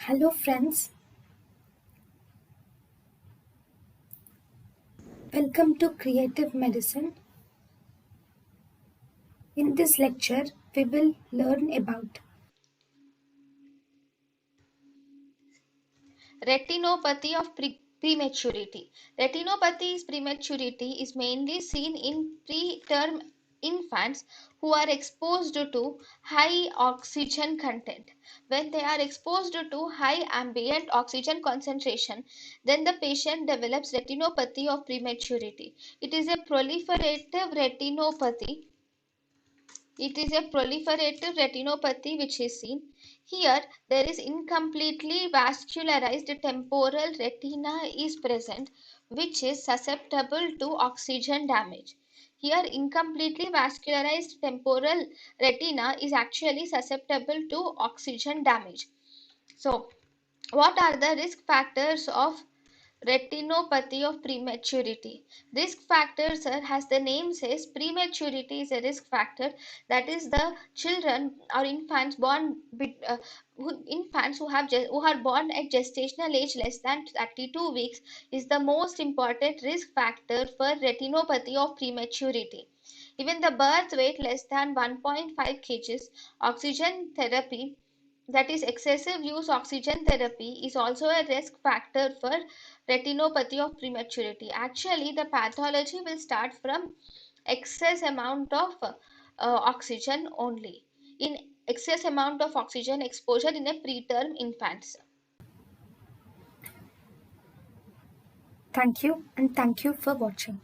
Hello friends, welcome to Creative Medicine. In this lecture, we will learn about Retinopathy of prematurity. Retinopathy is prematurity is mainly seen in preterm infants who are exposed to high oxygen content. When they are exposed to high ambient oxygen concentration, then the patient develops retinopathy of prematurity. It is a proliferative retinopathy. It is a proliferative retinopathy which is seen. Here, there is incompletely vascularized temporal retina is present, which is susceptible to oxygen damage. Here, incompletely vascularized temporal retina is actually susceptible to oxygen damage. So, what are the risk factors of retinopathy of prematurity? Risk factors, sir, as the name says, prematurity is a risk factor. That is, the children or infants born infants who are born at gestational age less than 32 weeks is the most important risk factor for retinopathy of prematurity. Even the birth weight less than 1.5 kgs, oxygen therapy, that is excessive use oxygen therapy, is also a risk factor for retinopathy of prematurity. Actually, the pathology will start from excess amount of oxygen only, in excess amount of oxygen exposure in a preterm infants. thank you and thank you for watching.